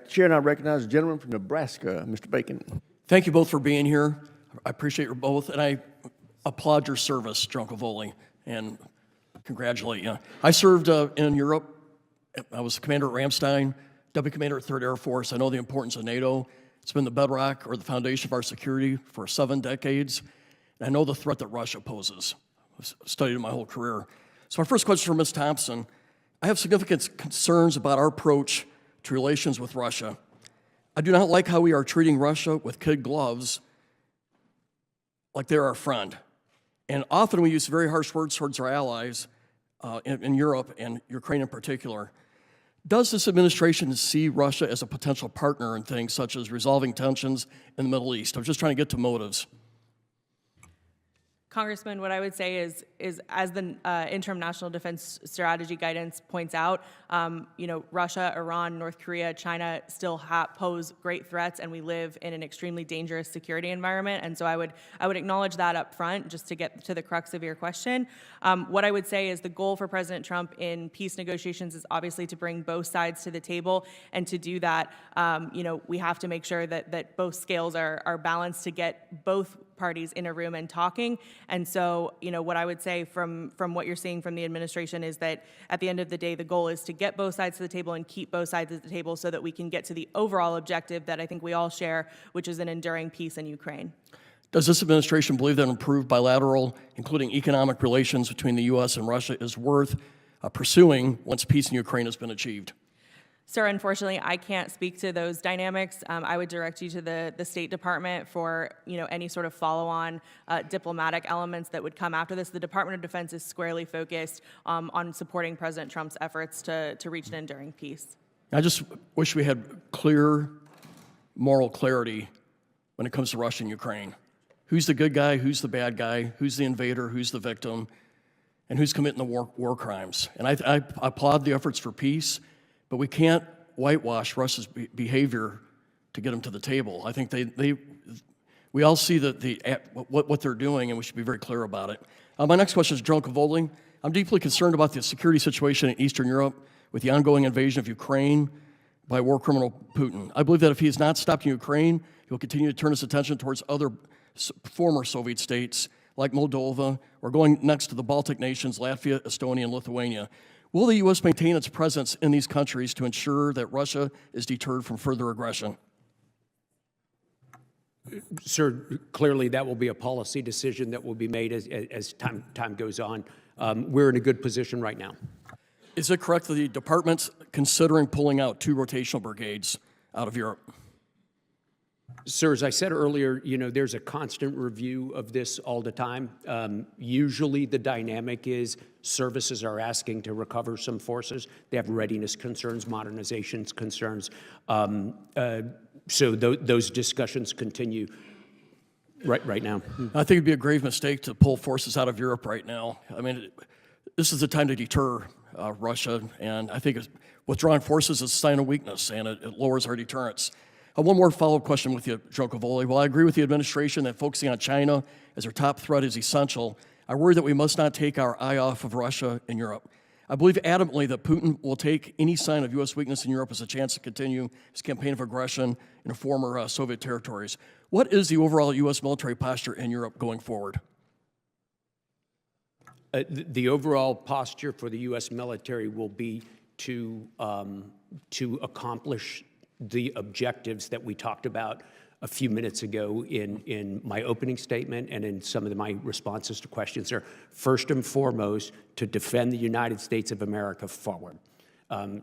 Chair, and I recognize the gentleman from Nebraska, Mr. Bacon. Thank you both for being here. I appreciate you both, and I applaud your service, General Cavoli, and congratulate you. I served in Europe. I was commander at Ramstein, deputy commander at 3rd Air Force. I know the importance of NATO. It's been the bedrock or the foundation of our security for 7 decades. And I know the threat that Russia poses. I've studied it my whole career. So my first question for Ms. Thompson, I have significant concerns about our approach to relations with Russia. I do not like how we are treating Russia with kid gloves like they're our friend. And often we use very harsh words towards our allies in Europe and Ukraine in particular. Does this administration see Russia as a potential partner in things such as resolving tensions in the Middle East? I'm just trying to get to motives. Congressman, what I would say is as the interim national defense strategy guidance points out, Russia, Iran, North Korea, China still pose great threats, and we live in an extremely dangerous security environment. And so I would acknowledge that up front, just to get to the crux of your question. What I would say is the goal for President Trump in peace negotiations is obviously to bring both sides to the table, and to do that, we have to make sure that both scales are balanced to get both parties in a room and talking. And so, what I would say from what you're seeing from the administration is that at the end of the day, the goal is to get both sides to the table and keep both sides at the table so that we can get to the overall objective that I think we all share, which is an enduring peace in Ukraine. Does this administration believe that improved bilateral, including economic relations between the U.S. and Russia, is worth pursuing once peace in Ukraine has been achieved? Sir, unfortunately, I can't speak to those dynamics. I would direct you to the State Department for any sort of follow-on diplomatic elements that would come after this. The Department of Defense is squarely focused on supporting President Trump's efforts to reach an enduring peace. I just wish we had clear moral clarity when it comes to Russia and Ukraine. Who's the good guy? Who's the bad guy? Who's the invader? Who's the victim? And who's committing the war crimes? And I applaud the efforts for peace, but we can't whitewash Russia's behavior to get them to the table. I think we all see what they're doing, and we should be very clear about it. My next question is General Cavoli. I'm deeply concerned about the security situation in Eastern Europe with the ongoing invasion of Ukraine by war criminal Putin. I believe that if he is not stopped in Ukraine, he will continue to turn his attention towards other former Soviet states like Moldova, or going next to the Baltic nations, Latvia, Estonia, and Lithuania. Will the U.S. maintain its presence in these countries to ensure that Russia is deterred from further aggression? Sir, clearly that will be a policy decision that will be made as time goes on. We're in a good position right now. Is it correct that the department's considering pulling out 2 rotational brigades out of Europe? Sir, as I said earlier, there's a constant review of this all the time. Usually the dynamic is services are asking to recover some forces. They have readiness concerns, modernization concerns. So those discussions continue right now. I think it'd be a grave mistake to pull forces out of Europe right now. I mean, this is the time to deter Russia, and I think withdrawing forces is a sign of weakness, and it lowers our deterrence. One more follow-up question with you, Joe Cavoli. While I agree with the administration that focusing on China as our top threat is essential, I worry that we must not take our eye off of Russia and Europe. I believe adamantly that Putin will take any sign of U.S. weakness in Europe as a chance to continue his campaign of aggression in the former Soviet territories. What is the overall U.S. military posture in Europe going forward? The overall posture for the U.S. military will be to accomplish the objectives that we talked about a few minutes ago in my opening statement and in some of my responses to questions are, first and foremost, to defend the United States of America forward.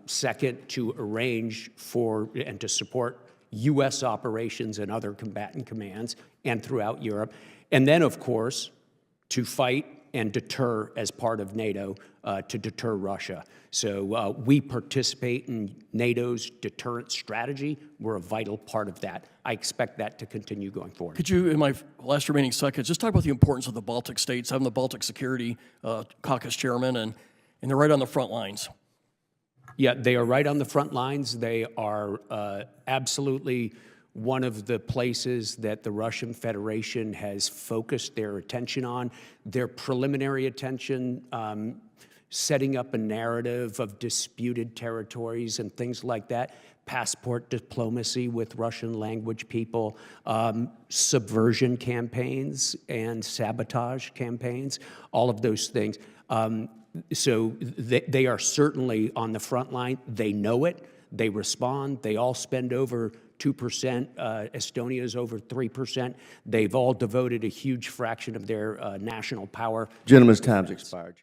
Second, to arrange for and to support U.S. operations and other combatant commands and throughout Europe. And then, of course, to fight and deter as part of NATO, to deter Russia. So we participate in NATO's deterrent strategy. We're a vital part of that. I expect that to continue going forward. Could you, in my last remaining seconds, just talk about the importance of the Baltic states? I'm the Baltic Security Caucus chairman, and they're right on the front lines. Yeah, they are right on the front lines. They are absolutely one of the places that the Russian Federation has focused their attention on. Their preliminary attention setting up a narrative of disputed territories and things like that, passport diplomacy with Russian language people, subversion campaigns and sabotage campaigns, all of those things. So they are certainly on the front line. They know it. They respond. They all spend over 2%. Estonia is over 3%. They've all devoted a huge fraction of their national power. Gentleman's time's expired.